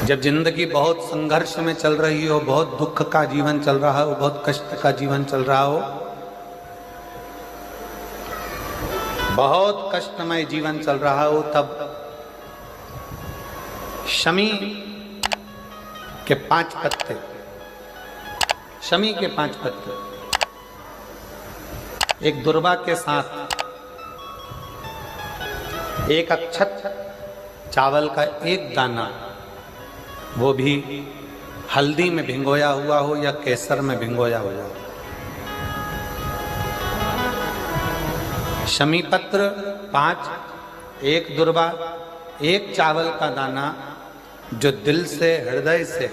जब जिंदगी बहुत संघर्ष में चल रही हो, बहुत दुख का जीवन चल रहा हो, बहुत कष्ट का जीवन चल रहा हो, बहुत कष्टमय जीवन चल रहा हो, तब शमी के 5 पत्ते, शमी के 5 पत्ते एक दुर्वा के साथ एक अक्षत चावल का एक दाना, वो भी हल्दी में भिंगोया हुआ हो या केसर में भिंगोया हुआ हो, शमी पत्र 5, एक दुर्वा, एक चावल का दाना, जो दिल से हृदय से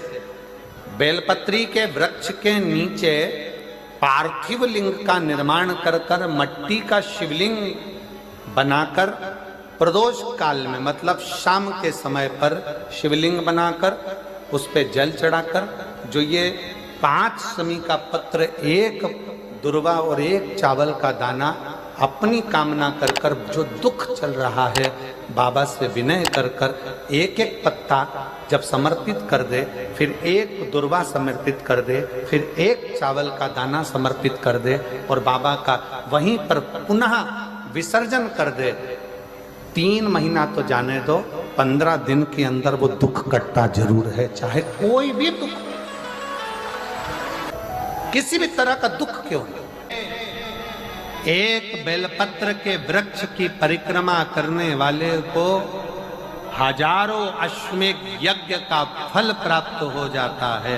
बेलपत्री के वृक्ष के नीचे पार्थिव लिंग का निर्माण कर कर मट्टी का शिवलिंग बनाकर प्रदोष काल में, मतलब शाम के समय पर शिवलिंग बनाकर उस पे जल चढ़ाकर, जो ये 5 शमी का पत्र, एक दुर्वा और एक चावल का दाना, अपनी कामना कर कर जो दुख चल रहा है बाबा से विनय कर कर एक एक पत्ता जब समर्पित कर दे, फिर एक दुर्वा समर्पित कर दे, फिर एक चावल का दाना समर्पित कर दे और बाबा का वहीं पर पुनः विसर्जन कर दे, 3 महीना तो जाने दो, 15 दिन के अंदर वो दुख कटता जरूर है, चाहे कोई भी दुख, किसी भी तरह का दुख क्यों नहीं। एक बेलपत्र के वृक्ष की परिक्रमा करने वाले को हजारों अश्वमेध यज्ञ का फल प्राप्त हो जाता है,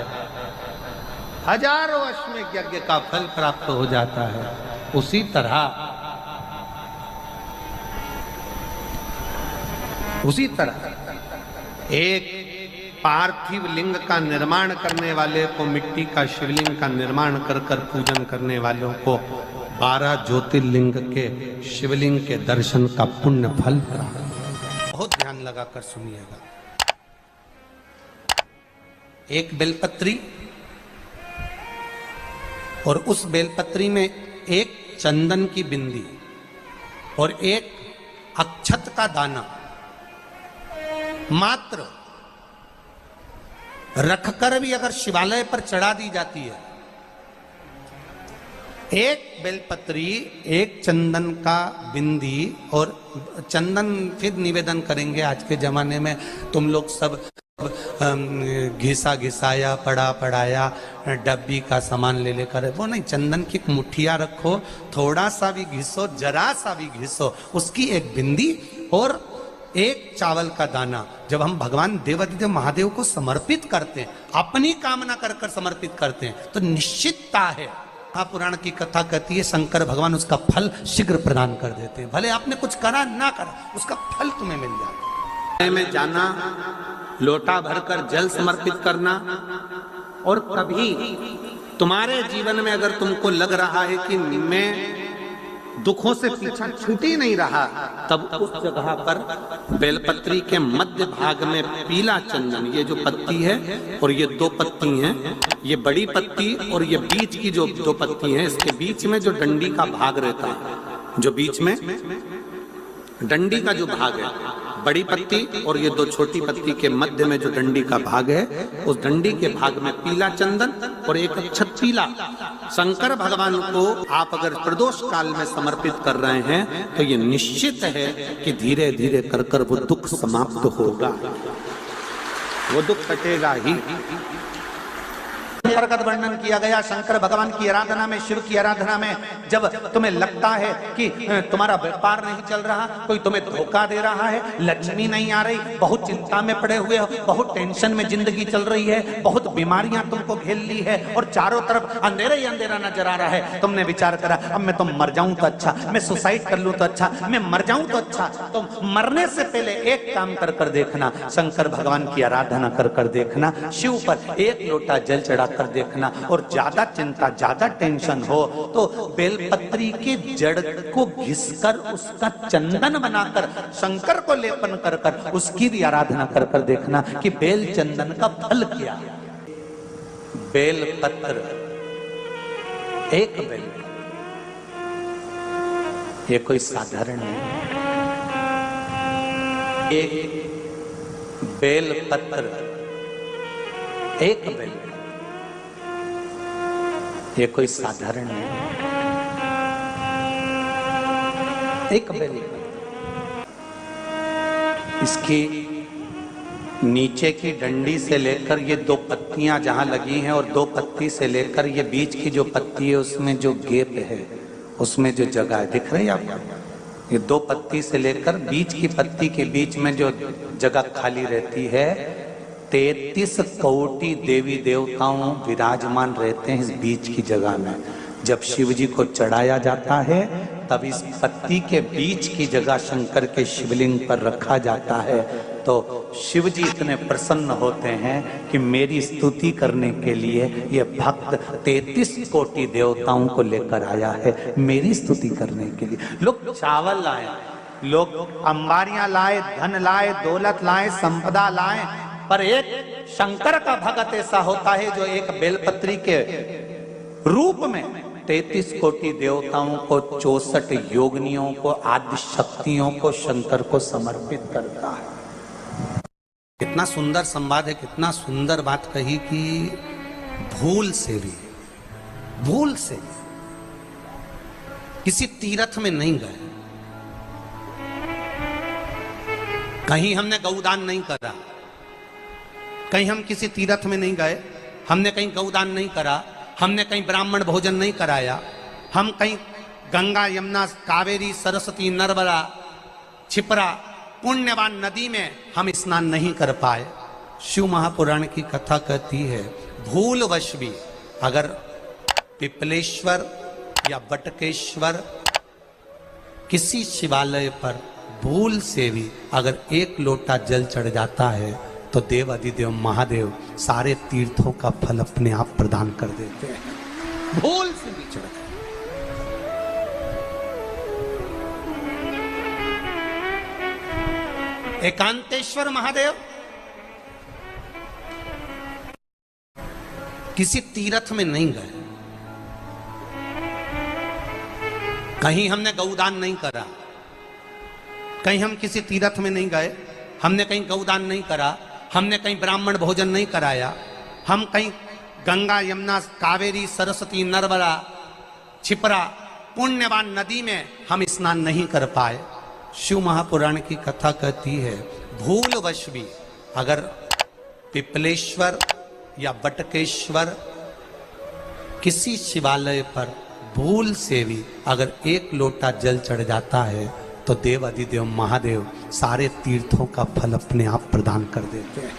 हजारों अश्वमेध यज्ञ का फल प्राप्त हो जाता है। उसी तरह एक पार्थिव लिंग का निर्माण करने वाले को, मिट्टी का शिवलिंग का निर्माण कर कर पूजन करने वालों को 12 ज्योतिर्लिंग के शिवलिंग के दर्शन का पुण्य फल प्राप्त। बहुत ध्यान लगाकर सुनिएगा। एक बेलपत्री और उस बेलपत्री में एक चंदन की बिंदी और एक अक्षत का दाना मात्र रखकर भी अगर शिवालय पर चढ़ा दी जाती है, एक बेलपत्री, एक चंदन का बिंदी, और चंदन फिर निवेदन करेंगे। आज के जमाने में तुम लोग सब घिसा घिसाया, पड़ा पड़ाया, डब्बी का सामान ले लेकर, वो नहीं, चंदन की एक मुठिया रखो, थोड़ा सा भी घिसो, जरा सा भी घिसो, उसकी एक बिंदी और एक चावल का दाना, जब हम भगवान देवाधिदेव महादेव को समर्पित करते हैं, अपनी कामना कर कर समर्पित करते हैं, तो निश्चितता है, महापुराण की कथा कहती है, शंकर भगवान उसका फल शीघ्र प्रदान कर देते हैं। भले आपने कुछ करा ना करा, उसका फल तुम्हें मिल जाता। में जाना, लोटा भरकर जल समर्पित करना, और कभी तुम्हारे जीवन में अगर तुमको लग रहा है कि मैं दुखों से पीछा छूट ही नहीं रहा, तब उस जगह पर बेलपत्री के मध्य भाग में पीला चंदन, ये जो पत्ती है और ये 2 पत्ती हैं, ये बड़ी पत्ती और ये बीच की जो 2 पत्ती हैं, इसके बीच में जो डंडी का भाग रहता है, जो बीच में डंडी का जो भाग है, बड़ी पत्ती और ये 2 छोटी पत्ती के मध्य में जो डंडी का भाग है, उस डंडी के भाग में पीला चंदन और एक अक्षत पीला, शंकर भगवान को आप अगर प्रदोष काल में समर्पित कर रहे हैं, तो ये निश्चित है कि धीरे धीरे कर कर वो दुख समाप्त होगा, वो दुख कटेगा ही। अंतर्गत वर्णन किया गया शंकर भगवान की आराधना में, शिव की आराधना में, जब तुम्हें लगता है कि तुम्हारा व्यापार नहीं चल रहा, कोई तुम्हें धोखा दे रहा है, लक्ष्मी नहीं आ रही, बहुत चिंता में पड़े हुए हो, बहुत टेंशन में जिंदगी चल रही है, बहुत बीमारियां तुमको घेर ली है और चारों तरफ अंधेरा ही अंधेरा नजर आ रहा है, तुमने विचार करा अब मैं तो मर जाऊं तो अच्छा, मैं सुसाइड कर लूं तो अच्छा, मैं मर जाऊं तो अच्छा, तो मरने से पहले एक काम कर कर देखना, शंकर भगवान की आराधना कर कर देखना, शिव पर एक लोटा जल चढ़ा कर देखना, और ज्यादा चिंता, ज्यादा टेंशन हो तो बेलपत्री के जड़ को घिसकर उसका चंदन बनाकर शंकर को लेपन कर कर उसकी भी आराधना कर कर देखना कि बेल चंदन का फल क्या है। बेलपत्र, एक बेल, ये कोई साधारण नहीं, एक बेलपत्र एक बेल, ये कोई साधारण नहीं, एक बेल। इसकी नीचे की डंडी से लेकर ये दो पत्तियां जहां लगी हैं और दो पत्ती से लेकर ये बीच की जो पत्ती है उसमें जो गैप है, उसमें जो जगह है, दिख रही है आपको? ये दो पत्ती से लेकर बीच की पत्ती के बीच में जो जगह खाली रहती है, 33 कोटि देवी देवताओं विराजमान रहते हैं इस बीच की जगह में। जब शिव जी को चढ़ाया जाता है तब इस पत्ती के बीच की जगह शंकर के शिवलिंग पर रखा जाता है, तो शिव जी इतने प्रसन्न होते हैं कि मेरी स्तुति करने के लिए ये भक्त 33 कोटि देवताओं को लेकर आया है, मेरी स्तुति करने के लिए। लोग चावल लाए, लोग अंबारियां लाए, धन लाए, दौलत लाए, संपदा लाए, पर एक शंकर का भक्त ऐसा होता है जो एक बेलपत्री के रूप में 33 कोटि देवताओं को, 64 योगिनियों को, आदि शक्तियों को शंकर को समर्पित करता है। कितना सुंदर संवाद है, कितना सुंदर बात कही कि भूल से भी किसी तीर्थ में नहीं गए, कहीं हमने गौदान नहीं करा, कहीं हम किसी तीर्थ में नहीं गए, हमने कहीं गौदान नहीं करा, हमने कहीं ब्राह्मण भोजन नहीं कराया, हम कहीं गंगा यमुना कावेरी सरस्वती नर्मदा छिपरा पुण्यवान नदी में हम स्नान नहीं कर पाए। शिव महापुराण की कथा कहती है भूलवश भी अगर पिपलेश्वर या बटकेश्वर किसी शिवालय पर भूल से भी अगर एक लोटा जल चढ़ जाता है तो देव अधिदेव महादेव सारे तीर्थों का फल अपने आप प्रदान कर देते हैं। भूल से भी चढ़ गए। एकांतेश्वर महादेव किसी तीर्थ में नहीं गए, कहीं हमने गौदान नहीं करा, कहीं हम किसी तीर्थ में नहीं गए, हमने कहीं गौदान नहीं करा, हमने कहीं ब्राह्मण भोजन नहीं कराया, हम कहीं गंगा यमुना कावेरी सरस्वती नर्मदा छिपरा पुण्यवान नदी में हम स्नान नहीं कर पाए। शिव महापुराण की कथा कहती है भूलवश भी अगर पिपलेश्वर या बटकेश्वर किसी शिवालय पर भूल से भी अगर एक लोटा जल चढ़ जाता है तो देव अधिदेव महादेव सारे तीर्थों का फल अपने आप प्रदान कर देते हैं।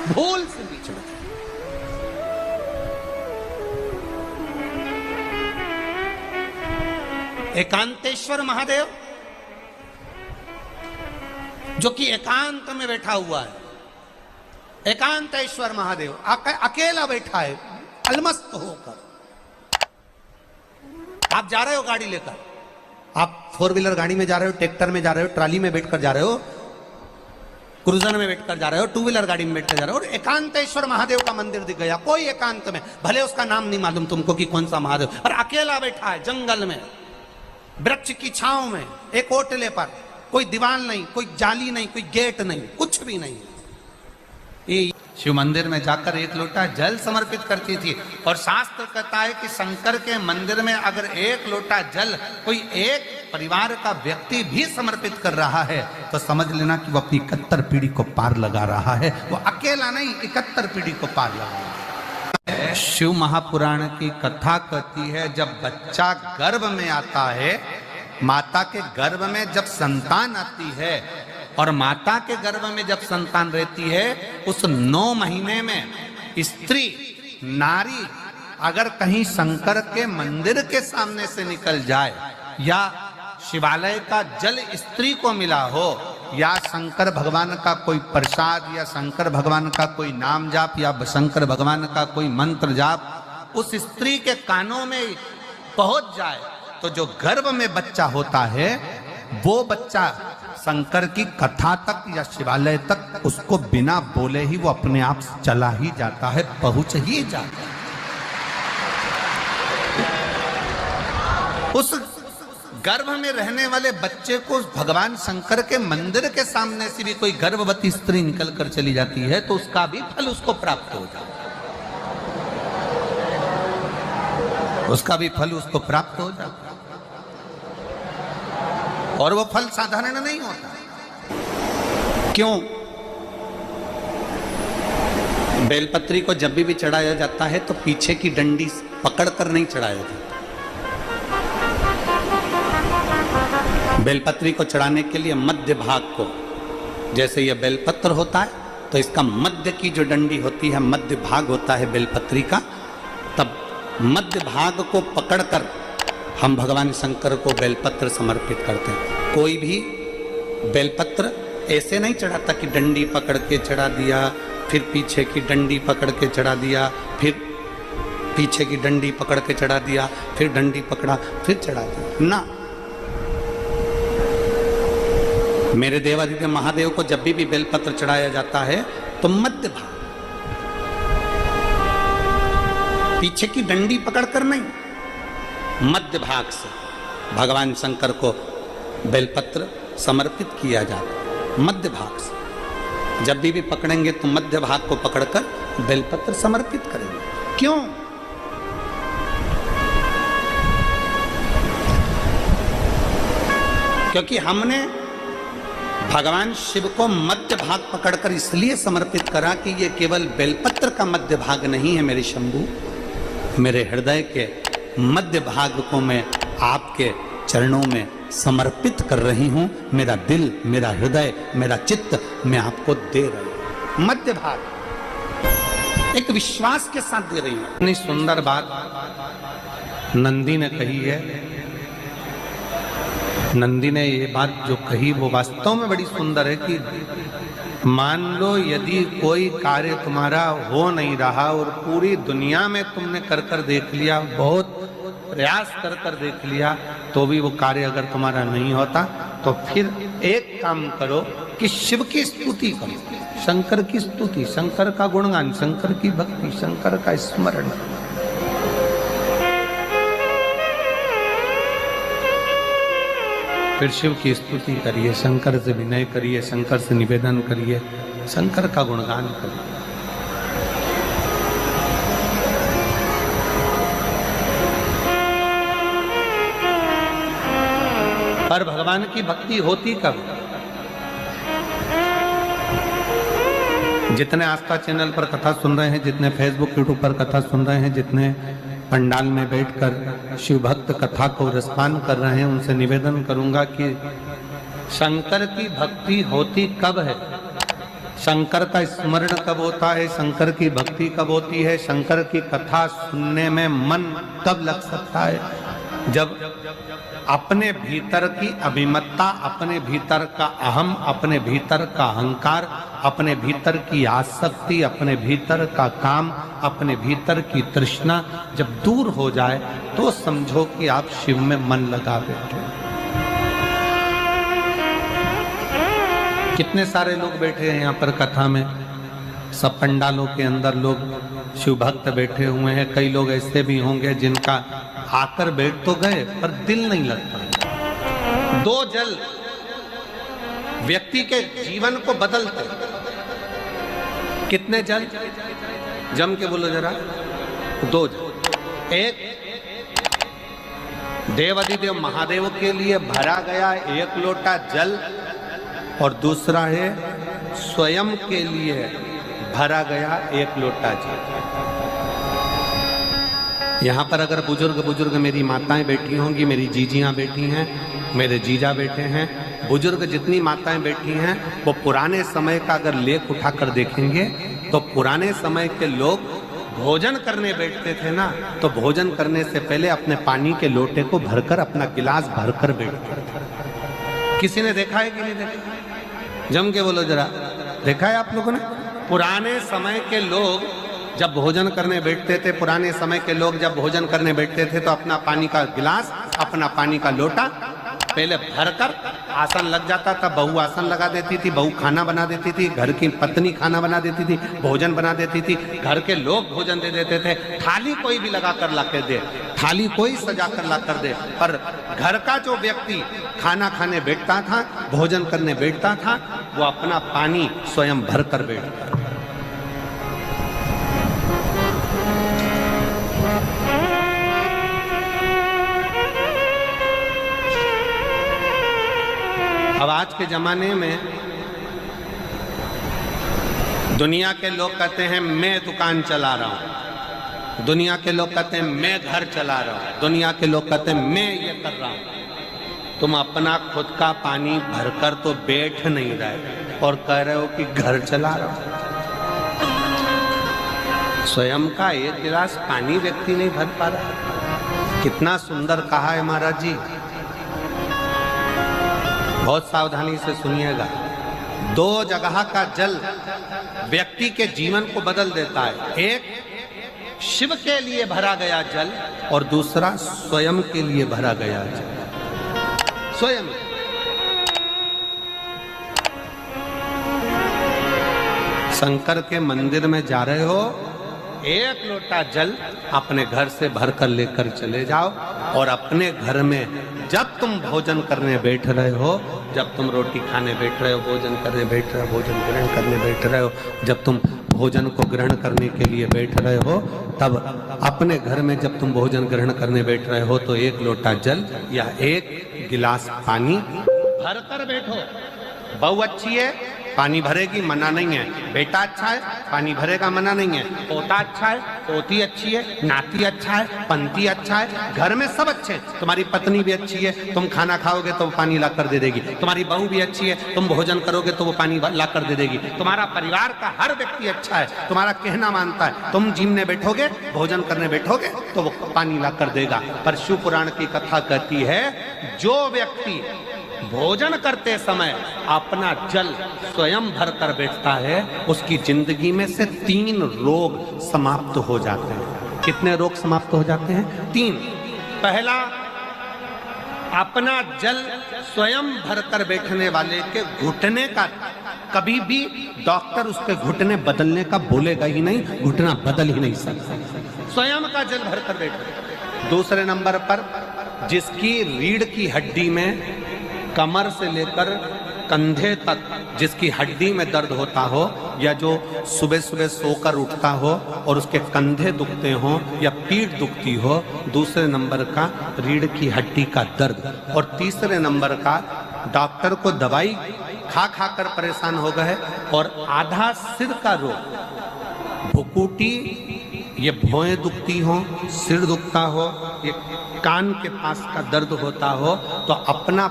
भूल से भी चढ़ गए। एकांतेश्वर महादेव जो कि एकांत में बैठा हुआ है, एकांतेश्वर महादेव अकेला बैठा है अलमस्त होकर। आप जा रहे हो गाड़ी लेकर, आप 4 व्हीलर गाड़ी में जा रहे हो, ट्रैक्टर में जा रहे हो, ट्राली में बैठकर जा रहे हो, क्रूजर में बैठकर जा रहे हो, 2 व्हीलर गाड़ी में बैठकर जा रहे हो, और एकांतेश्वर महादेव का मंदिर दिख गया कोई एकांत में, भले उसका नाम नहीं मालूम तुमको कि कौन सा महादेव, पर अकेला बैठा है जंगल में, वृक्ष की छांव में, एक ओटले पर, कोई दीवार नहीं, कोई जाली नहीं, कोई गेट नहीं, कुछ भी नहीं। ये शिव मंदिर में जाकर एक लोटा जल समर्पित करती थी, और शास्त्र कहता है कि शंकर के मंदिर में अगर एक लोटा जल कोई एक परिवार का व्यक्ति भी समर्पित कर रहा है तो समझ लेना कि वो अपनी 71 पीढ़ी को पार लगा रहा है। वो अकेला नहीं, 71 पीढ़ी को पार लगा रहा है। शिव महापुराण की कथा कहती है जब बच्चा गर्भ में आता है, माता के गर्भ में जब संतान आती है और माता के गर्भ में जब संतान रहती है, उस 9 महीने में स्त्री नारी अगर कहीं शंकर के मंदिर के सामने से निकल जाए, या शिवालय का जल स्त्री को मिला हो, या शंकर भगवान का कोई प्रसाद, या शंकर भगवान का कोई नाम जाप, या शंकर भगवान का कोई मंत्र जाप उस स्त्री के कानों में पहुंच जाए, तो जो गर्भ में बच्चा होता है वो बच्चा शंकर की कथा तक या शिवालय तक उसको बिना बोले ही वो अपने आप चला ही जाता है, पहुंच ही जाता है। उस गर्भ में रहने वाले बच्चे को भगवान शंकर के मंदिर के सामने से भी कोई गर्भवती स्त्री निकल कर चली जाती है तो उसका भी फल उसको प्राप्त हो जाता है। उसका भी फल उसको प्राप्त हो जाता, और वो फल साधारण नहीं होता। क्यों? बेलपत्री को जब भी चढ़ाया जाता है तो पीछे की डंडी पकड़कर नहीं चढ़ाया जाता। बेलपत्री को चढ़ाने के लिए मध्य भाग को, जैसे यह बेलपत्र होता है तो इसका मध्य की जो डंडी होती है, मध्य भाग होता है बेलपत्री का, तब मध्य भाग को पकड़कर हम भगवान शंकर को बेलपत्र समर्पित करते हैं। कोई भी बेलपत्र ऐसे नहीं चढ़ाता कि डंडी पकड़ के चढ़ा दिया, फिर पीछे की डंडी पकड़ के चढ़ा दिया, फिर पीछे की डंडी पकड़ के चढ़ा दिया, फिर डंडी पकड़ा, फिर चढ़ा दिया ना। मेरे देवाधिदेव महादेव को जब भी बेलपत्र चढ़ाया जाता है तो मध्य भाग, पीछे की डंडी पकड़कर नहीं, मध्य भाग से भगवान शंकर को बेलपत्र समर्पित किया जाता है। मध्य भाग से जब भी पकड़ेंगे तो मध्य भाग को पकड़कर बेलपत्र समर्पित करेंगे। क्यों? क्योंकि हमने भगवान शिव को मध्य भाग पकड़कर इसलिए समर्पित करा कि ये केवल बेलपत्र का मध्य भाग नहीं है मेरे शंभू, मेरे हृदय के मध्य भाग को मैं आपके चरणों में समर्पित कर रही हूं। मेरा दिल, मेरा हृदय, मेरा चित्त मैं आपको दे रही हूं। मध्य भाग एक विश्वास के साथ दे रही हूं। इतनी सुंदर बात नंदी ने कही है। नंदी ने ये बात जो कही वो वास्तव में बड़ी सुंदर है कि मान लो यदि कोई कार्य तुम्हारा हो नहीं रहा और पूरी दुनिया में तुमने कर कर देख लिया, बहुत प्रयास कर कर देख लिया, तो भी वो कार्य अगर तुम्हारा नहीं होता, तो फिर एक काम करो कि शिव की स्तुति करो, शंकर की स्तुति, शंकर का गुणगान, शंकर की भक्ति, शंकर का स्मरण। फिर शिव की स्तुति करिए, शंकर से विनय करिए, शंकर से निवेदन करिए, शंकर का गुणगान करिए। पर भगवान की भक्ति होती कब? जितने आस्था चैनल पर कथा सुन रहे हैं, जितने फेसबुक यूट्यूब पर कथा सुन रहे हैं, जितने पंडाल में बैठकर शिव भक्त कथा को रसपान कर रहे हैं, उनसे निवेदन करूंगा कि शंकर की भक्ति होती कब है, शंकर का स्मरण कब होता है, शंकर की भक्ति कब होती है, शंकर की कथा सुनने में मन कब लग सकता है? जब अपने भीतर की अभिमत्ता, अपने भीतर का अहम, अपने भीतर का अहंकार, अपने भीतर की आसक्ति, अपने भीतर का काम, अपने भीतर की तृष्णा जब दूर हो जाए तो समझो कि आप शिव में मन लगा बैठे। कितने सारे लोग बैठे हैं यहाँ पर कथा में, सब पंडालों के अंदर लोग शिव भक्त बैठे हुए हैं। कई लोग ऐसे भी होंगे जिनका आकर बैठ तो गए पर दिल नहीं लगता। दो जल व्यक्ति के जीवन को बदलते। कितने जल? जम के बोलो जरा। दो जल। एक देवाधिदेव महादेव के लिए भरा गया एक लोटा जल, और दूसरा है स्वयं के लिए भरा गया एक लोटा जल। यहाँ पर अगर बुजुर्ग मेरी माताएं बैठी होंगी, मेरी जीजियाँ बैठी हैं, मेरे जीजा बैठे हैं, बुजुर्ग जितनी माताएं बैठी हैं, वो पुराने समय का अगर लेख उठाकर देखेंगे तो पुराने समय के लोग भोजन करने बैठते थे ना, तो भोजन करने से पहले अपने पानी के लोटे को भरकर, अपना गिलास भरकर बैठते थे। किसी ने देखा है कि नहीं देखा? जम के बोलो जरा। देखा है आप लोगों ने? पुराने समय के लोग जब भोजन करने बैठते थे, पुराने समय के लोग जब भोजन करने बैठते थे तो अपना पानी का गिलास, अपना पानी का लोटा पहले भरकर आसन लग जाता था। बहू आसन लगा देती थी, बहू खाना बना देती थी, घर की पत्नी खाना बना देती थी, भोजन बना देती थी, घर के लोग भोजन दे देते थे। थाली कोई भी लगा कर ला कर दे, थाली कोई सजा कर ला कर दे, पर घर का जो व्यक्ति खाना खाने बैठता था, भोजन करने बैठता था, वो अपना पानी स्वयं भर कर बैठता था। जमाने में दुनिया के लोग कहते हैं मैं दुकान चला रहा हूं, दुनिया के लोग कहते हैं मैं घर चला रहा हूं, दुनिया के लोग कहते हैं मैं ये कर रहा हूं। तुम अपना खुद का पानी भरकर तो बैठ नहीं रहे और कह रहे हो कि घर चला रहा हूं। स्वयं का एक गिलास पानी व्यक्ति नहीं भर पा रहा। कितना सुंदर कहा है महाराज जी। बहुत सावधानी से सुनिएगा। दो जगह का जल व्यक्ति के जीवन को बदल देता है। एक शिव के लिए भरा गया जल और दूसरा स्वयं के लिए भरा गया जल। स्वयं शंकर के मंदिर में जा रहे हो, एक लोटा जल अपने घर से भरकर लेकर चले जाओ और अपने घर में जब तुम भोजन करने बैठ रहे हो, जब तुम रोटी खाने बैठ रहे हो, भोजन करने बैठ रहे हो, भोजन ग्रहण करने बैठ रहे हो, जब तुम भोजन को ग्रहण करने के लिए बैठ रहे हो, तब अपने घर में जब तुम भोजन ग्रहण करने बैठ रहे हो तो एक लोटा जल या एक गिलास पानी भरकर बैठो। बहू अच्छी है, पानी भरेगी, मना नहीं है। बेटा अच्छा है, पानी भरेगा, मना नहीं है। पोता अच्छा है, पोती अच्छी है, नाती अच्छा है, पंती अच्छा है, घर में सब अच्छे हैं। तुम्हारी पत्नी भी अच्छी है, तुम खाना खाओगे तो वो पानी ला कर दे देगी। तुम्हारी बहू भी अच्छी है, तुम भोजन करोगे तो वो पानी ला कर दे देगी। तुम्हारा परिवार का हर व्यक्ति अच्छा है, तुम्हारा कहना मानता है। तुम जिमने बैठोगे, भोजन करने बैठोगे तो वो पानी ला कर देगा। पर शिव पुराण की कथा कहती है, जो व्यक्ति भोजन करते समय अपना जल स्वयं भरकर बैठता है, उसकी जिंदगी में से 3 रोग समाप्त हो जाते हैं। कितने रोग समाप्त हो जाते हैं? 3। पहला, अपना जल स्वयं भरकर बैठने वाले के घुटने का कभी भी डॉक्टर उसके घुटने बदलने का बोलेगा ही नहीं, घुटना बदल ही नहीं सकता। स्वयं का जल भरकर बैठे। दूसरे नंबर पर, जिसकी रीढ़ की हड्डी में कमर से लेकर कंधे तक जिसकी हड्डी में दर्द होता हो, या जो सुबह सुबह सोकर उठता हो और उसके कंधे दुखते हो या पीठ दुखती हो। दूसरे नंबर का रीढ़ की हड्डी का दर्द। और तीसरे नंबर का, डॉक्टर को दवाई खा खा कर परेशान हो गए और आधा सिर का रोग, भुकुटी, ये भौएं दुखती हो, सिर दुखता हो, ये कान के पास का दर्द होता हो, तो अपना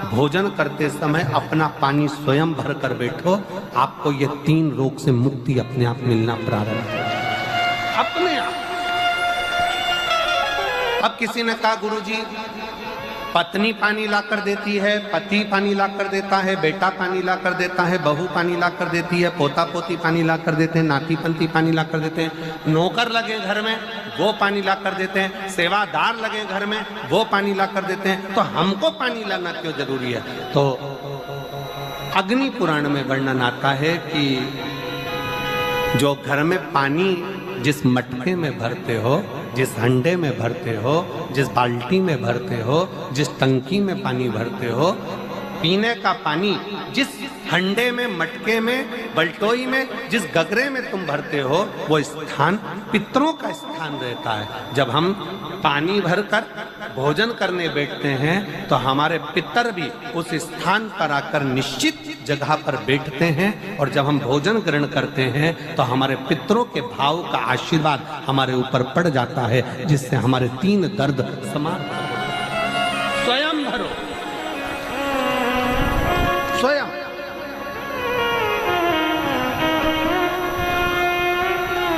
भोजन करते समय अपना पानी स्वयं भर कर बैठो। आपको ये 3 रोग से मुक्ति अपने आप मिलना प्रारंभ हो, अपने आप। अब किसी ने कहा, गुरुजी पत्नी पानी ला कर देती है, पति पानी ला कर देता है, बेटा पानी ला कर देता है, बहू पानी ला कर देती है, पोता पोती पानी ला कर देते हैं, नाती पंती पानी ला कर देते हैं, नौकर लगे घर में वो पानी ला कर देते हैं, सेवादार लगे घर में वो पानी ला कर देते हैं, तो हमको पानी लाना क्यों जरूरी है? तो अग्नि पुराण में वर्णन आता है कि जो घर में पानी जिस मटके में भरते हो, जिस हंडे में भरते हो, जिस बाल्टी में भरते हो, जिस टंकी में पानी भरते हो, पीने का पानी जिस हंडे में, मटके में, बल्टोई में, जिस गगरे में तुम भरते हो, वो स्थान पितरों का स्थान रहता है। जब हम पानी भरकर भोजन करने बैठते हैं तो हमारे पितर भी उस स्थान पर आकर निश्चित जगह पर बैठते हैं, और जब हम भोजन ग्रहण करते हैं तो हमारे पितरों के भाव का आशीर्वाद हमारे ऊपर पड़ जाता है, जिससे हमारे 3 दर्द समाप्त हो जाते। स्वयं भरो, स्वयं।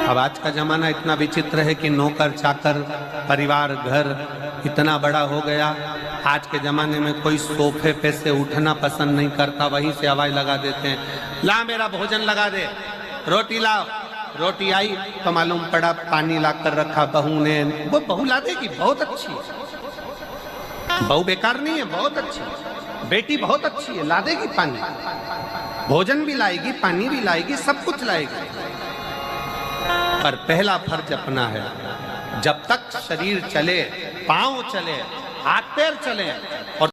अब आज का जमाना इतना विचित्र है कि नौकर चाकर, परिवार, घर इतना बड़ा हो गया। आज के जमाने में कोई सोफे पे से उठना पसंद नहीं करता, वहीं से आवाज लगा देते हैं, ला मेरा भोजन लगा दे, रोटी लाओ। रोटी आई तो मालूम पड़ा पानी ला कर रखा बहू ने। वो बहू ला देगी, बहुत अच्छी है, बहू बेकार नहीं है, बहुत अच्छी है, बेटी बहुत अच्छी है, ला देगी पानी, भोजन भी लाएगी, पानी भी लाएगी, सब कुछ लाएगी। पर पहला फर्ज अपना है, जब तक शरीर चले, पांव चले, हाथ पैर चले और